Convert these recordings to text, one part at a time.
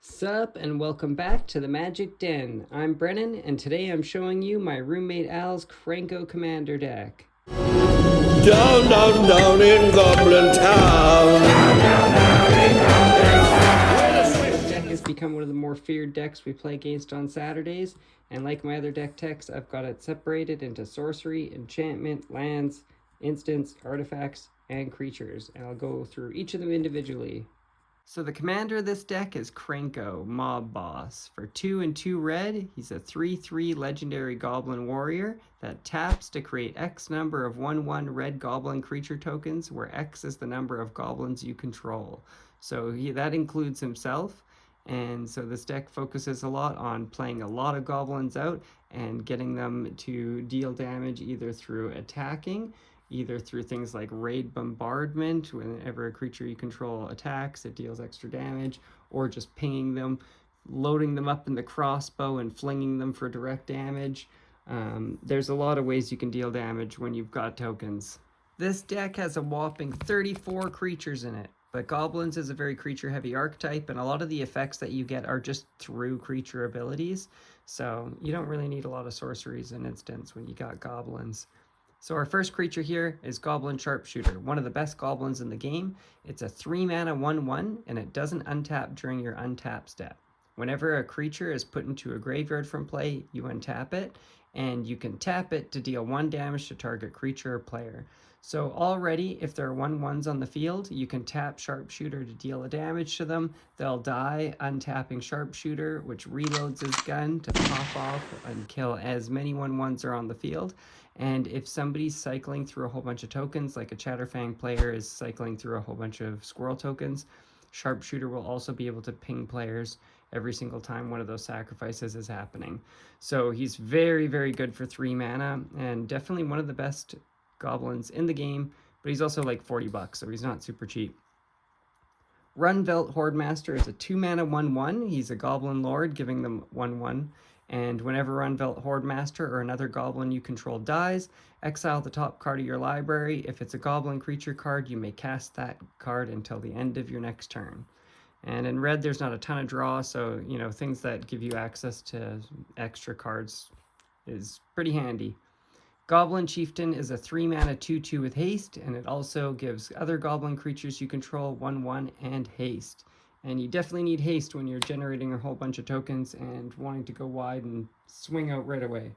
Sup and welcome back to the Magic Den. I'm Brennan and today I'm showing you my roommate Al's Krenko Commander deck. Down, down, down in Goblin Town. This deck has become one of the more feared decks we play against on Saturdays, and like my other deck techs, I've got it separated into sorcery, enchantment, lands, instants, artifacts, and creatures, and I'll go through each of them individually. So the commander of this deck is Krenko, Mob Boss. For 2 and 2 red, he's a 3/3 legendary goblin warrior that taps to create X number of 1/1 red goblin creature tokens, where X is the number of goblins you control. So that includes himself, and so this deck focuses a lot on playing a lot of goblins out and getting them to deal damage either through attacking, either through things like raid bombardment. Whenever a creature you control attacks, it deals extra damage, or just pinging them, loading them up in the crossbow and flinging them for direct damage. There's a lot of ways you can deal damage when you've got tokens. This deck has a whopping 34 creatures in it, but Goblins is a very creature-heavy archetype, and a lot of the effects that you get are just through creature abilities, so you don't really need a lot of sorceries and instants when you got Goblins. So our first creature here is Goblin Sharpshooter, one of the best goblins in the game. It's a 3-mana 1/1, and it doesn't untap during your untap step. Whenever a creature is put into a graveyard from play, you untap it, and you can tap it to deal 1 damage to target creature or player. So already, if there are 1/1s on the field, you can tap Sharpshooter to deal a damage to them. They'll die untapping Sharpshooter, which reloads his gun to pop off and kill as many 1/1s are on the field. And if somebody's cycling through a whole bunch of tokens, like a Chatterfang player is cycling through a whole bunch of squirrel tokens, Sharpshooter will also be able to ping players every single time one of those sacrifices is happening. So he's very, very good for 3 mana, and definitely one of the best goblins in the game, but he's also like $40, so he's not super cheap. Runvelt Hordemaster is a 2-mana 1/1. He's a goblin lord, giving them 1/1. And whenever Runvelt Hordemaster or another goblin you control dies, exile the top card of your library. If it's a goblin creature card, you may cast that card until the end of your next turn. And in red, there's not a ton of draw, so things that give you access to extra cards is pretty handy. Goblin Chieftain is a 3-mana 2/2 with haste, and it also gives other goblin creatures you control 1/1 and haste. And you definitely need haste when you're generating a whole bunch of tokens and wanting to go wide and swing out right away.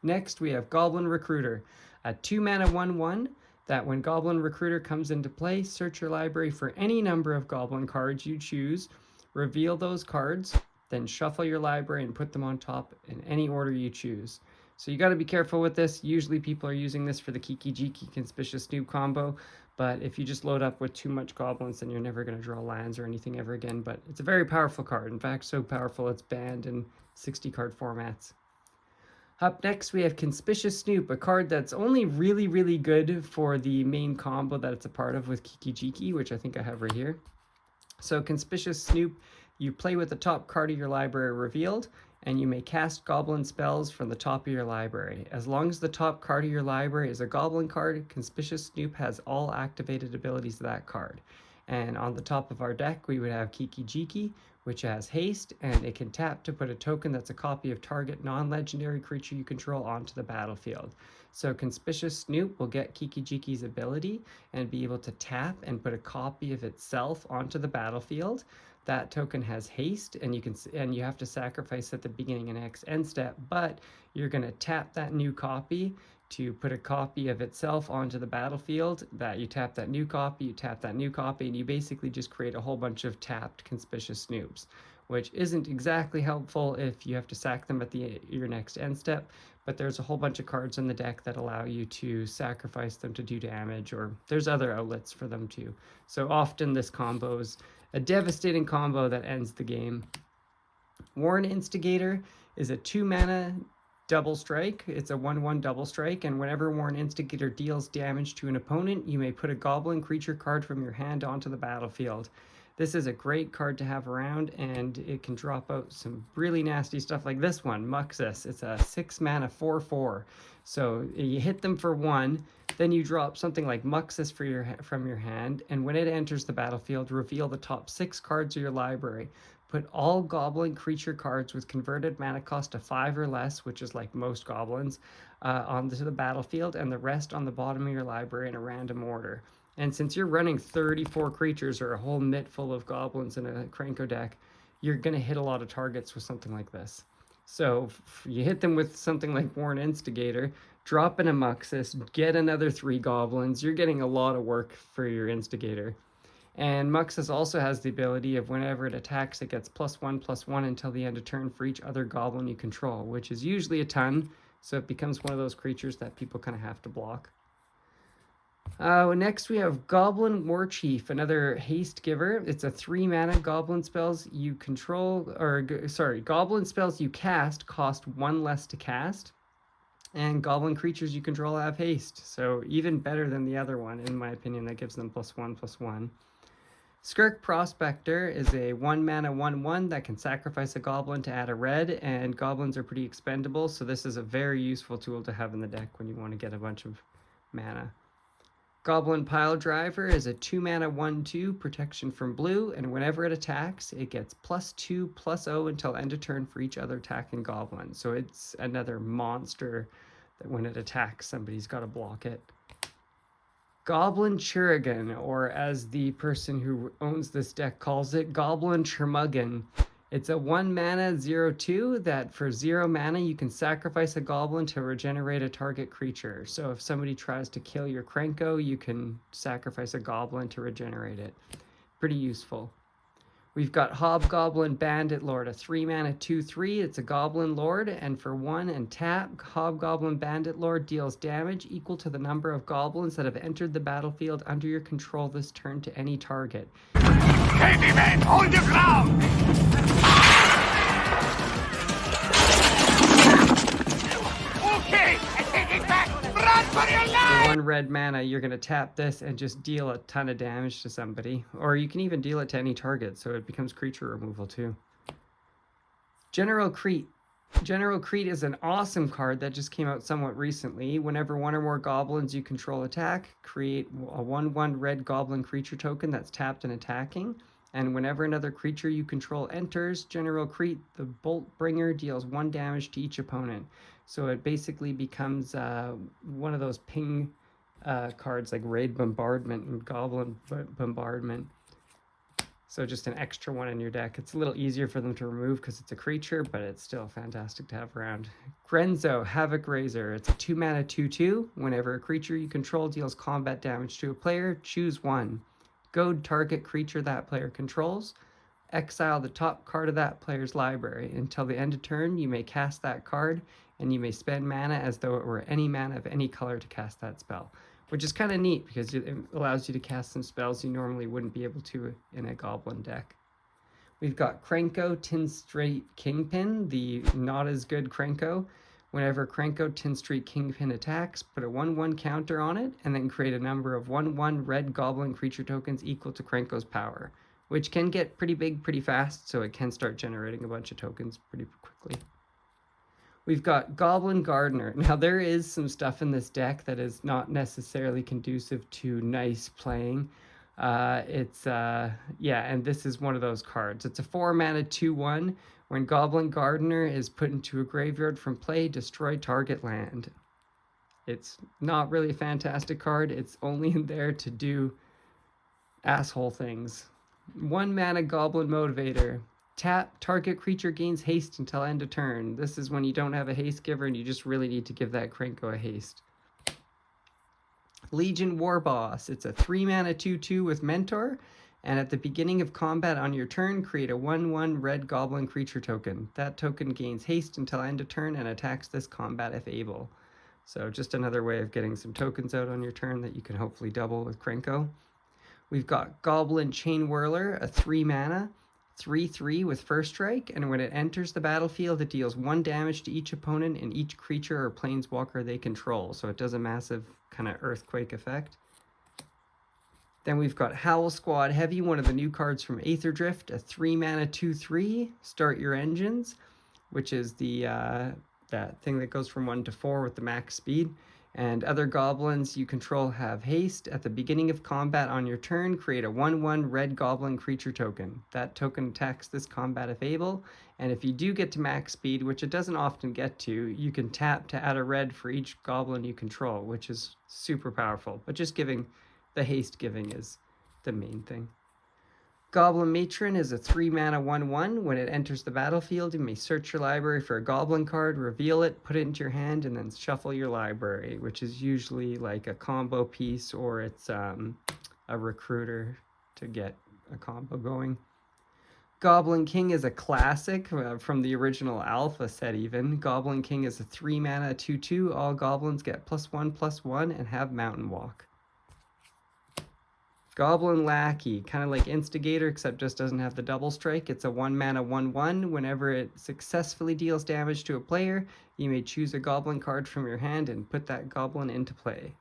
Next, we have Goblin Recruiter, a 2-mana 1/1 that when Goblin Recruiter comes into play, search your library for any number of goblin cards you choose, reveal those cards, then shuffle your library and put them on top in any order you choose. So you got to be careful with this. Usually people are using this for the Kiki Jiki Conspicuous Snoop combo, but if you just load up with too much goblins, then you're never going to draw lands or anything ever again. But it's a very powerful card. In fact, so powerful it's banned in 60 card formats. Up next, we have Conspicuous Snoop, a card that's only really, really good for the main combo that it's a part of with Kiki Jiki, which I think I have right here. So Conspicuous Snoop, you play with the top card of your library revealed, and you may cast goblin spells from the top of your library. As long as the top card of your library is a goblin card, Conspicuous Snoop has all activated abilities of that card. And on the top of our deck, we would have Kiki Jiki, which has haste, and it can tap to put a token that's a copy of target non-legendary creature you control onto the battlefield. So Conspicuous Snoop will get Kiki Jiki's ability and be able to tap and put a copy of itself onto the battlefield. That token has haste, and you have to sacrifice at the beginning and end step, but you're going to tap that new copy to put a copy of itself onto the battlefield. That you tap that new copy, you tap that new copy, and you basically just create a whole bunch of tapped Conspicuous Snoops, which isn't exactly helpful if you have to sack them at your next end step, but there's a whole bunch of cards in the deck that allow you to sacrifice them to do damage, or there's other outlets for them too. So often this combo is a devastating combo that ends the game. Warren Instigator is a 2-mana double strike. It's a 1/1 double strike, and whenever Warren Instigator deals damage to an opponent, you may put a goblin creature card from your hand onto the battlefield. This is a great card to have around, and it can drop out some really nasty stuff like this one, Muxus. It's a 6 mana 4/4. So you hit them for 1, then you drop something like Muxus from your hand, and when it enters the battlefield, reveal the top 6 cards of your library. Put all goblin creature cards with converted mana cost of 5 or less, which is like most goblins, onto the battlefield, and the rest on the bottom of your library in a random order. And since you're running 34 creatures or a whole mitt full of goblins in a Krenko deck, you're going to hit a lot of targets with something like this. So you hit them with something like Warren Instigator, drop in a Muxus, get another 3 goblins. You're getting a lot of work for your Instigator. And Muxus also has the ability of whenever it attacks, it gets +1/+1 until the end of turn for each other goblin you control, which is usually a ton. So it becomes one of those creatures that people kind of have to block. Next we have Goblin Warchief, another haste giver. It's a 3 mana goblin spells you control, goblin spells you cast cost 1 less to cast, and goblin creatures you control have haste. So even better than the other one, in my opinion, that gives them +1/+1. Skirk Prospector is a 1 mana 1/1 that can sacrifice a goblin to add a red, and goblins are pretty expendable, so this is a very useful tool to have in the deck when you want to get a bunch of mana. Goblin Pile Driver is a 2 mana 1/2 protection from blue, and whenever it attacks, it gets +2/+0 until end of turn for each other attacking goblin. So it's another monster that when it attacks, somebody's got to block it. Goblin Chirrigan, or as the person who owns this deck calls it, Goblin Chirmuggan. It's a 1 mana 0/2 that for 0 mana you can sacrifice a goblin to regenerate a target creature. So if somebody tries to kill your Krenko, you can sacrifice a goblin to regenerate it. Pretty useful. We've got Hobgoblin Bandit Lord, a 3 mana 2/3. It's a goblin lord, and for 1 and tap, Hobgoblin Bandit Lord deals damage equal to the number of goblins that have entered the battlefield under your control this turn to any target. Candyman, hold your ground! Okay, I take it back! Run for your life! For 1 red mana, you're going to tap this and just deal a ton of damage to somebody. Or you can even deal it to any target, so it becomes creature removal too. General Crete. General Crete is an awesome card that just came out somewhat recently. Whenever 1 or more goblins you control attack, create a 1/1 red goblin creature token that's tapped and attacking. And whenever another creature you control enters General Crete, the Bolt Bringer deals 1 damage to each opponent. So it basically becomes one of those ping cards like Raid Bombardment and Goblin Bombardment. So just an extra one in your deck. It's a little easier for them to remove because it's a creature, but it's still fantastic to have around. Grenzo, Havoc Razor. It's a 2 mana 2/2. Whenever a creature you control deals combat damage to a player, choose 1. Goad target creature that player controls. Exile the top card of that player's library. Until the end of turn, you may cast that card, and you may spend mana as though it were any mana of any color to cast that spell. Which is kind of neat because it allows you to cast some spells you normally wouldn't be able to in a goblin deck. We've got Krenko, Tin Street Kingpin, the not as good Krenko. Whenever Krenko, Tin Street Kingpin attacks, put a 1/1 counter on it, and then create a number of 1/1 red goblin creature tokens equal to Krenko's power, which can get pretty big pretty fast, so it can start generating a bunch of tokens pretty quickly. We've got Goblin Gardener. Now, there is some stuff in this deck that is not necessarily conducive to nice playing. And this is one of those cards. It's a 4 mana 2/1. When Goblin Gardener is put into a graveyard from play, destroy target land. It's not really a fantastic card. It's only in there to do asshole things. 1 mana Goblin Motivator. Tap, target creature gains haste until end of turn. This is when you don't have a haste giver and you just really need to give that Krenko a haste. Legion Warboss. It's a 3 mana 2/2 with Mentor, and at the beginning of combat on your turn, create a 1/1 red goblin creature token. That token gains haste until end of turn and attacks this combat if able. So just another way of getting some tokens out on your turn that you can hopefully double with Krenko. We've got Goblin Chain Whirler, a 3 mana 3/3 with First Strike, and when it enters the battlefield, it deals 1 damage to each opponent and each creature or planeswalker they control. So it does a massive kind of earthquake effect. Then we've got Howl Squad Heavy, one of the new cards from Aether Drift, a 3-mana 2/3, Start Your Engines, which is the that thing that goes from 1 to 4 with the max speed. And other goblins you control have haste. At the beginning of combat on your turn, create a 1/1 red goblin creature token. That token attacks this combat if able, and if you do get to max speed, which it doesn't often get to, you can tap to add a red for each goblin you control, which is super powerful. But just giving the haste giving is the main thing. Goblin Matron is a 3-mana 1/1. When it enters the battlefield, you may search your library for a goblin card, reveal it, put it into your hand, and then shuffle your library, which is usually like a combo piece, or it's a recruiter to get a combo going. Goblin King is a classic from the original alpha set even. Goblin King is a 3-mana 2/2. All goblins get +1/+1 and have Mountain Walk. Goblin Lackey, kind of like Instigator, except just doesn't have the double strike. It's a 1-mana 1/1. Whenever it successfully deals damage to a player, you may choose a goblin card from your hand and put that goblin into play.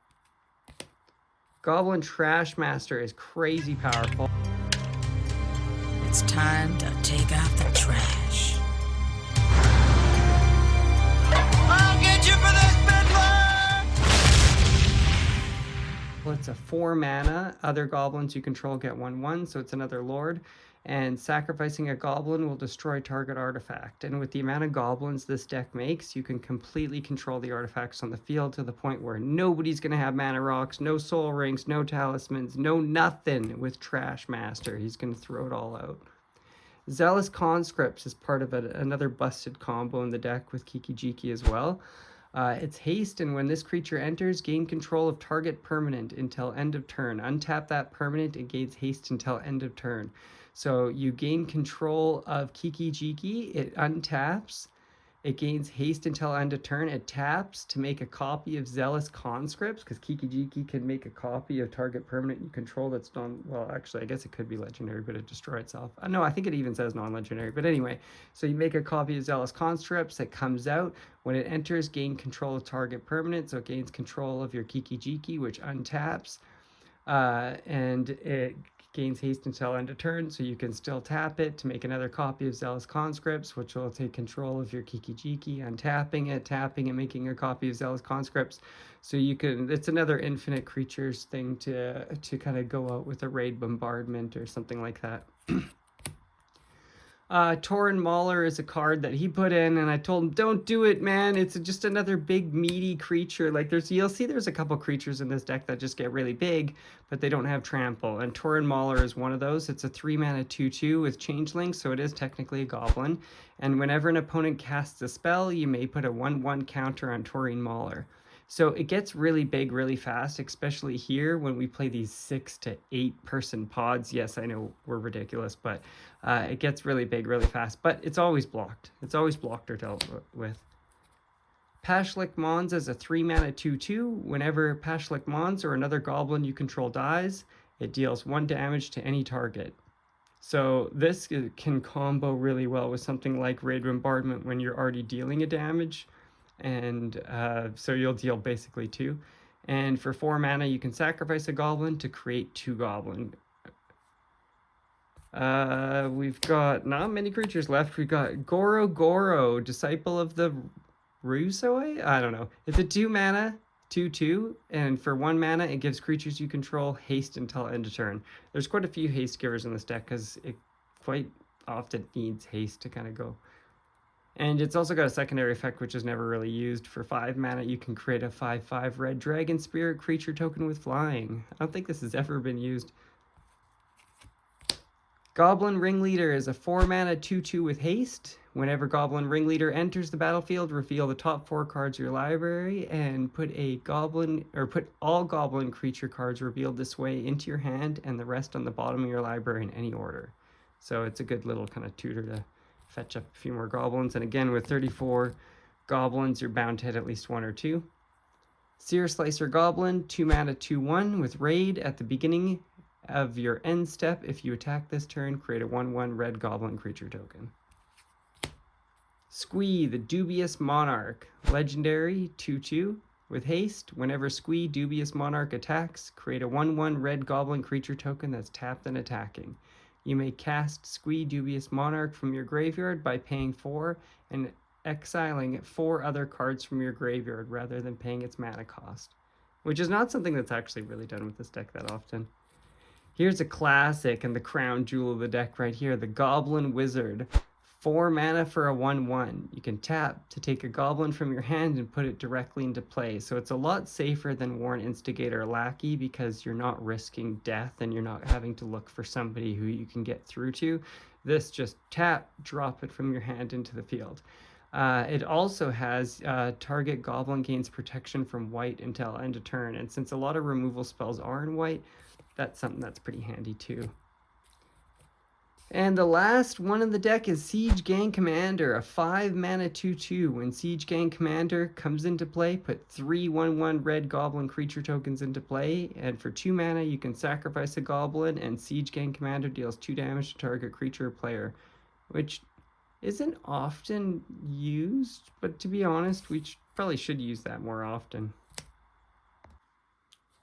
Goblin Trash Master is crazy powerful. It's time to take out the trash. I'll get you for this, Bedlam! It's a 4-mana. Other goblins you control get 1/1, so it's another lord. And sacrificing a goblin will destroy target artifact. And with the amount of goblins this deck makes, you can completely control the artifacts on the field to the point where nobody's going to have mana rocks, no soul rings, no talismans, no nothing with Trash Master. He's going to throw it all out. Zealous Conscripts is part of another busted combo in the deck with Kiki-Jiki as well. It's haste, and when this creature enters, gain control of target permanent until end of turn. Untap that permanent, it gains haste until end of turn. So you gain control of Kiki-Jiki, it untaps, it gains haste until end of turn, it taps to make a copy of Zealous Conscripts, because Kiki-Jiki can make a copy of target permanent you control that's well, actually, I guess it could be legendary, but it destroy itself. No, I think it even says non-legendary, but anyway, so you make a copy of Zealous Conscripts, it comes out. When it enters, gain control of target permanent, so it gains control of your Kiki-Jiki, which untaps, and it gains haste until end of turn, so you can still tap it to make another copy of Zealous Conscripts, which will take control of your Kiki-Jiki, untapping it, tapping and making a copy of Zealous Conscripts. So you can, it's another infinite creatures thing to kind of go out with a raid bombardment or something like that. Tauren Mauler is a card that he put in, and I told him, don't do it, man. It's just another big meaty creature. Like you'll see there's a couple creatures in this deck that just get really big, but they don't have trample. And Tauren Mauler is one of those. It's a 3-mana 2/2 with changeling, so it is technically a goblin. And whenever an opponent casts a spell, you may put a 1/1 counter on Tauren Mauler. So it gets really big really fast, especially here when we play these 6 to 8 person pods. Yes, I know we're ridiculous, but it gets really big really fast. But it's always blocked. It's always blocked or dealt with. Pashlik Mons is a 3-mana 2/2. Whenever Pashlik Mons or another goblin you control dies, it deals 1 damage to any target. So this can combo really well with something like Raid Bombardment when you're already dealing a damage. And so you'll deal basically 2. And for 4 mana, you can sacrifice a goblin to create 2 goblin. We've got not many creatures left. We've got Goro Goro, Disciple of the Rusoi? I don't know. It's a 2-mana 2/2, and for 1 mana, it gives creatures you control haste until end of turn. There's quite a few haste givers in this deck because it quite often needs haste to kind of go. And it's also got a secondary effect, which is never really used. For 5 mana, you can create a 5/5 red dragon spirit creature token with flying. I don't think this has ever been used. Goblin Ringleader is a 4-mana 2/2 with haste. Whenever Goblin Ringleader enters the battlefield, reveal the top 4 cards of your library and put all goblin creature cards revealed this way into your hand and the rest on the bottom of your library in any order. So it's a good little kind of tutor to fetch up a few more goblins. And again, with 34 goblins, you're bound to hit at least 1 or 2. Seer Slicer Goblin, 2-mana 2/1 with raid. At the beginning of your end step, if you attack this turn, create a 1/1 red goblin creature token. Squee, the Dubious Monarch, legendary 2/2. With haste, whenever Squee Dubious Monarch attacks, create a 1/1 red goblin creature token that's tapped and attacking. You may cast Squee Dubious Monarch from your graveyard by paying 4 and exiling 4 other cards from your graveyard rather than paying its mana cost, which is not something that's actually really done with this deck that often. Here's a classic and the crown jewel of the deck right here, the Goblin Wizard. 4 mana for a 1/1. You can tap to take a goblin from your hand and put it directly into play. So it's a lot safer than Warren Instigator or Lackey because you're not risking death and you're not having to look for somebody who you can get through to. This just tap, drop it from your hand into the field. It also has target goblin gains protection from white until end of turn. And since a lot of removal spells are in white, that's something that's pretty handy too. And the last one in the deck is Siege Gang Commander, a 5 mana 2/2. When Siege Gang Commander comes into play, put 3 1/1 red goblin creature tokens into play, and for 2 mana you can sacrifice a goblin, and Siege Gang Commander deals 2 damage to target creature or player, which isn't often used, but to be honest, we probably should use that more often.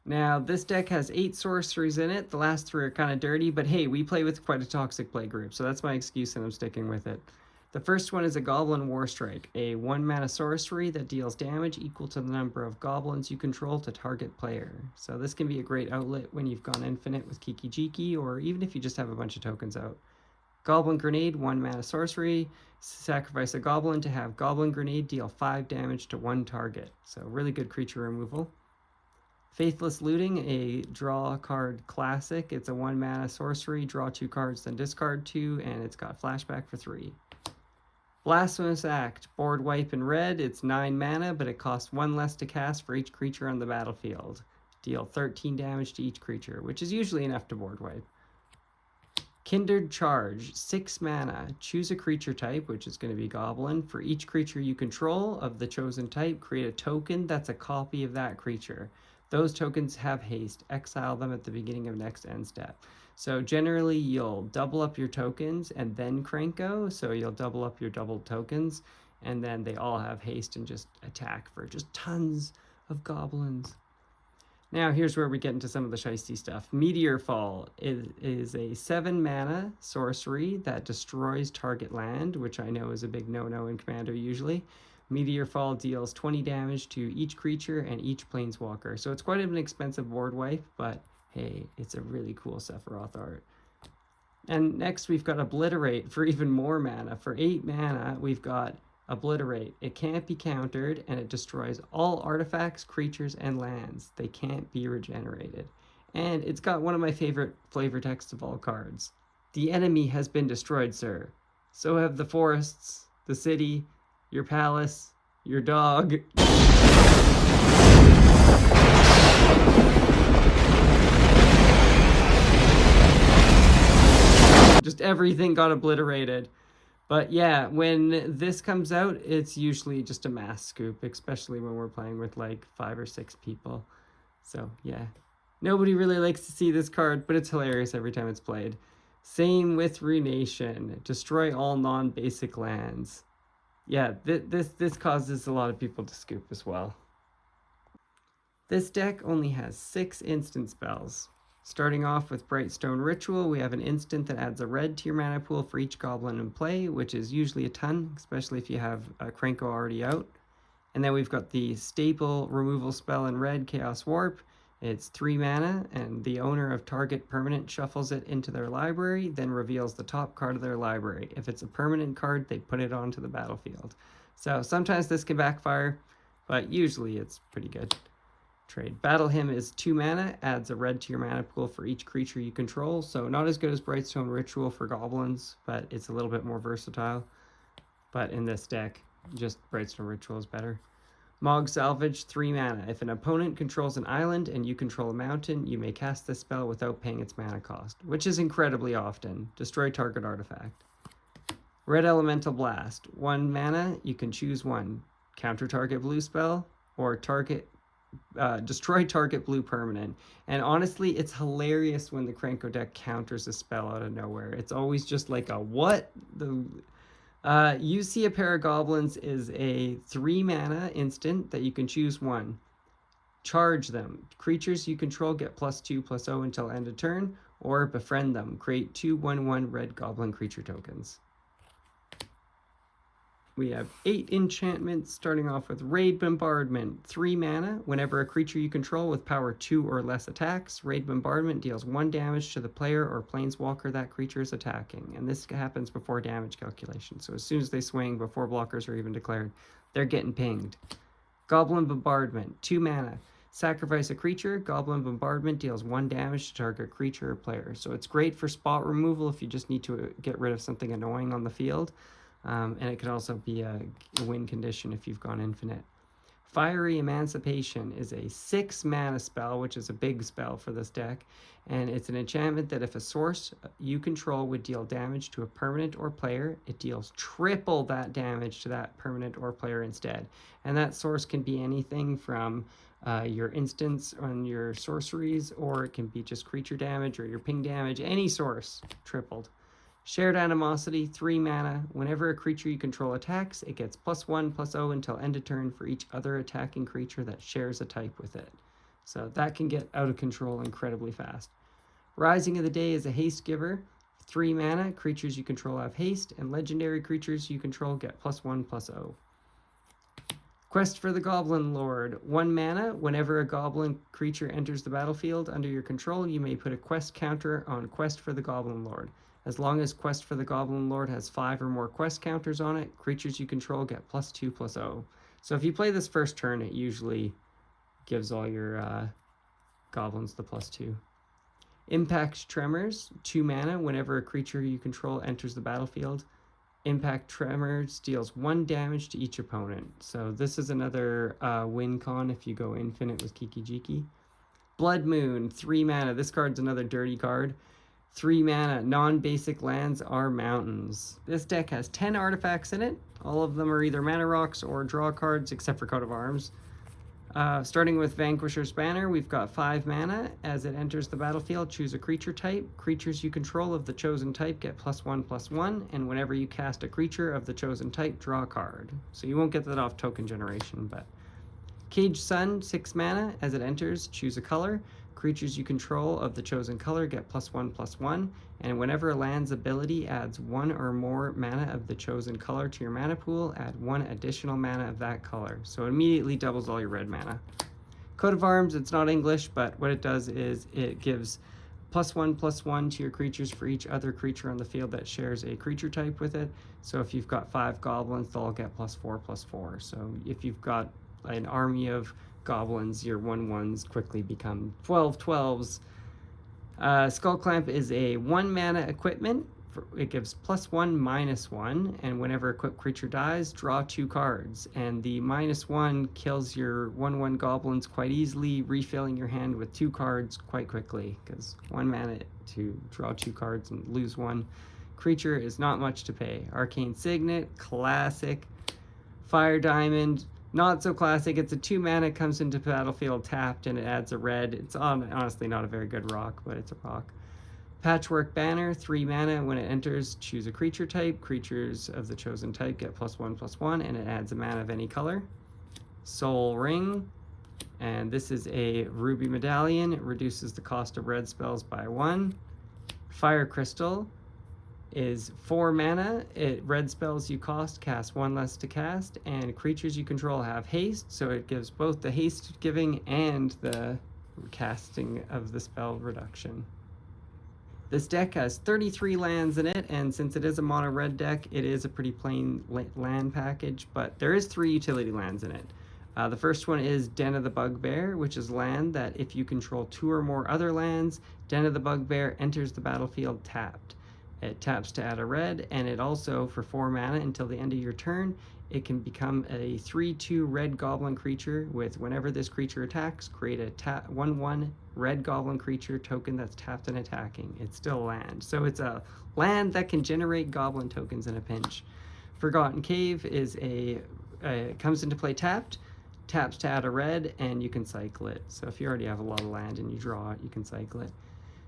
Now, this deck has 8 sorceries in it. The last 3 are kind of dirty, but hey, we play with quite a toxic play group, so that's my excuse and I'm sticking with it. The first one is a Goblin Warstrike, a 1 mana sorcery that deals damage equal to the number of goblins you control to target player. So this can be a great outlet when you've gone infinite with Kiki Jiki, or even if you just have a bunch of tokens out. Goblin Grenade, 1 mana sorcery. Sacrifice a goblin to have Goblin Grenade deal 5 damage to 1 target. So really good creature removal. Faithless Looting, a draw card classic. It's a 1 mana sorcery, draw 2 cards, then discard 2, and it's got flashback for 3. Blasphemous Act, board wipe in red. It's 9 mana, but it costs 1 less to cast for each creature on the battlefield. Deal 13 damage to each creature, which is usually enough to board wipe. Kindred Charge, 6 mana. Choose a creature type, which is going to be Goblin. For each creature you control of the chosen type, create a token that's a copy of that creature. Those tokens have haste. Exile them at the beginning of next end step. So generally you'll double up your tokens and then Krenko. So you'll double up your doubled tokens and then they all have haste and just attack for just tons of goblins. Now here's where we get into some of the shiesty stuff. Meteor Fall is a 7 mana sorcery that destroys target land, which I know is a big no-no in Commander usually. Meteor Fall deals 20 damage to each creature and each planeswalker. So it's quite an expensive board wipe, but hey, it's a really cool Sephiroth art. And next we've got Obliterate for even more mana. For 8 mana, we've got Obliterate. It can't be countered and it destroys all artifacts, creatures, and lands. They can't be regenerated. And it's got one of my favorite flavor texts of all cards. The enemy has been destroyed, sir. So have the forests, the city, your palace, your dog. Just everything got obliterated. But yeah, when this comes out, it's usually just a mass scoop, especially when we're playing with like 5 or 6 people. So yeah, nobody really likes to see this card, but it's hilarious every time it's played. Same with Ruination. Destroy all non-basic lands. Yeah, this causes a lot of people to scoop as well. This deck only has 6 instant spells. Starting off with Brightstone Ritual, we have an instant that adds a red to your mana pool for each goblin in play, which is usually a ton, especially if you have a Krenko already out. And then we've got the staple removal spell in red, Chaos Warp. It's 3 mana, and the owner of target permanent shuffles it into their library, then reveals the top card of their library. If it's a permanent card, they put it onto the battlefield. So sometimes this can backfire, but usually it's pretty good. Trade. Battle Hymn is 2 mana, adds a red to your mana pool for each creature you control, so not as good as Brightstone Ritual for goblins, but it's a little bit more versatile. But in this deck, just Brightstone Ritual is better. Mog Salvage, 3 mana. If an opponent controls an island and you control a mountain, you may cast this spell without paying its mana cost, which is incredibly often. Destroy target artifact. Red Elemental Blast, 1 mana, you can choose one. Counter target blue spell, or destroy target blue permanent. And honestly, it's hilarious when the Krenko deck counters a spell out of nowhere. It's always just like a what? You See a Pair of Goblins is a 3 mana instant that you can choose one. Charge them. Creatures you control get +2/+0 until end of turn, or befriend them. Create 2/1/1 red goblin creature tokens. We have 8 enchantments, starting off with Raid Bombardment. 3 mana. Whenever a creature you control with power 2 or less attacks, Raid Bombardment deals 1 damage to the player or planeswalker that creature is attacking. And this happens before damage calculation. So as soon as they swing, before blockers are even declared, they're getting pinged. Goblin Bombardment. 2 mana. Sacrifice a creature. Goblin Bombardment deals 1 damage to target creature or player. So it's great for spot removal if you just need to get rid of something annoying on the field. And it could also be a win condition if you've gone infinite. Fiery Emancipation is a 6 mana spell, which is a big spell for this deck. And it's an enchantment that if a source you control would deal damage to a permanent or player, it deals triple that damage to that permanent or player instead. And that source can be anything from your instants on your sorceries, or it can be just creature damage or your ping damage, any source tripled. Shared Animosity, 3 mana. Whenever a creature you control attacks, it gets +1/+0 until end of turn for each other attacking creature that shares a type with it. So that can get out of control incredibly fast. Rising of the Day is a haste giver. 3 mana. Creatures you control have haste, and legendary creatures you control get +1/+0. Quest for the Goblin Lord. 1 mana. Whenever a goblin creature enters the battlefield under your control, you may put a quest counter on Quest for the Goblin Lord. As long as Quest for the Goblin Lord has 5 or more quest counters on it, creatures you control get +2/+0. So if you play this first turn, it usually gives all your goblins the +2. Impact Tremors, 2 mana. Whenever a creature you control enters the battlefield, Impact Tremors deals 1 damage to each opponent. So this is another win con if you go infinite with Kiki Jiki. Blood Moon, 3 mana. This card's another dirty card. 3 mana. Non-basic lands are mountains. This deck has 10 artifacts in it. All of them are either mana rocks or draw cards, except for Coat of Arms. Starting with Vanquisher's Banner, we've got 5 mana. As it enters the battlefield, choose a creature type. Creatures you control of the chosen type get +1/+1, and whenever you cast a creature of the chosen type, draw a card. So you won't get that off token generation, but... Cage Sun, 6 mana. As it enters, choose a color. Creatures you control of the chosen color get +1/+1, and whenever a land's ability adds 1 or more mana of the chosen color to your mana pool, add 1 additional mana of that color. So it immediately doubles all your red mana. Coat of Arms, it's not English, but what it does is it gives +1/+1 to your creatures for each other creature on the field that shares a creature type with it. So if you've got 5 goblins, they'll all get +4/+4. So if you've got an army of goblins, your 1/1s quickly become 12/12s. Skull Clamp is a 1 mana equipment. It gives +1/-1, and whenever a equipped creature dies, draw 2 cards. And the -1 kills your 1/1 goblins quite easily, refilling your hand with 2 cards quite quickly, because 1 mana to draw 2 cards and lose 1 creature is not much to pay. Arcane Signet, classic. Fire Diamond, not so classic. It's a 2 mana, comes into battlefield tapped, and it adds a red. It's honestly not a very good rock, but it's a rock. Patchwork Banner, 3 mana. When it enters, choose a creature type. Creatures of the chosen type get +1/+1, and it adds a mana of any color. Soul Ring, and this is a ruby medallion. It reduces the cost of red spells by 1. Fire Crystal is 4 mana. Red spells you cast 1 less to cast, and creatures you control have haste, so it gives both the haste giving and the casting of the spell reduction. This deck has 33 lands in it, and since it is a mono red deck, it is a pretty plain land package, but there is 3 utility lands in it. The first one is Den of the Bugbear, which is land that if you control 2 or more other lands, Den of the Bugbear enters the battlefield tapped. It taps to add a red, and it also, for 4 mana until the end of your turn, it can become a 3/2 red goblin creature with whenever this creature attacks, create a 1/1 red goblin creature token that's tapped and attacking. It's still land. So it's a land that can generate goblin tokens in a pinch. Forgotten Cave is comes into play tapped, taps to add a red, and you can cycle it. So if you already have a lot of land and you draw it, you can cycle it.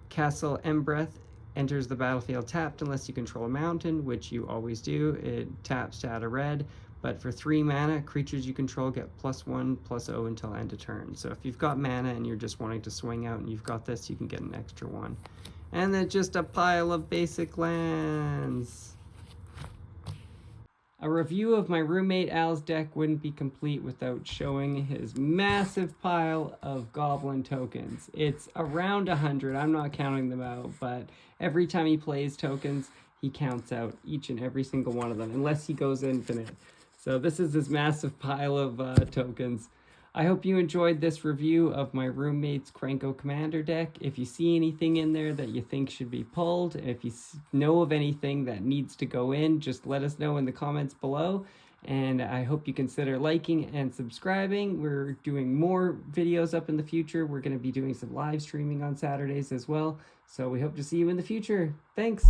Castle Embreth enters the battlefield tapped unless you control a mountain, which you always do. It taps to add a red, But for 3 mana, creatures you control get +1/+0 until end of turn. So if you've got mana and you're just wanting to swing out and you've got this, you can get an extra 1. And then just a pile of basic lands. A review of my roommate Al's deck wouldn't be complete without showing his massive pile of Goblin tokens. It's around 100, I'm not counting them out, but every time he plays tokens, he counts out each and every single one of them, unless he goes infinite. So this is his massive pile of tokens. I hope you enjoyed this review of my roommate's Krenko Commander deck. If you see anything in there that you think should be pulled, if you know of anything that needs to go in, just let us know in the comments below. And I hope you consider liking and subscribing. We're doing more videos up in the future. We're going to be doing some live streaming on Saturdays as well. So we hope to see you in the future. Thanks.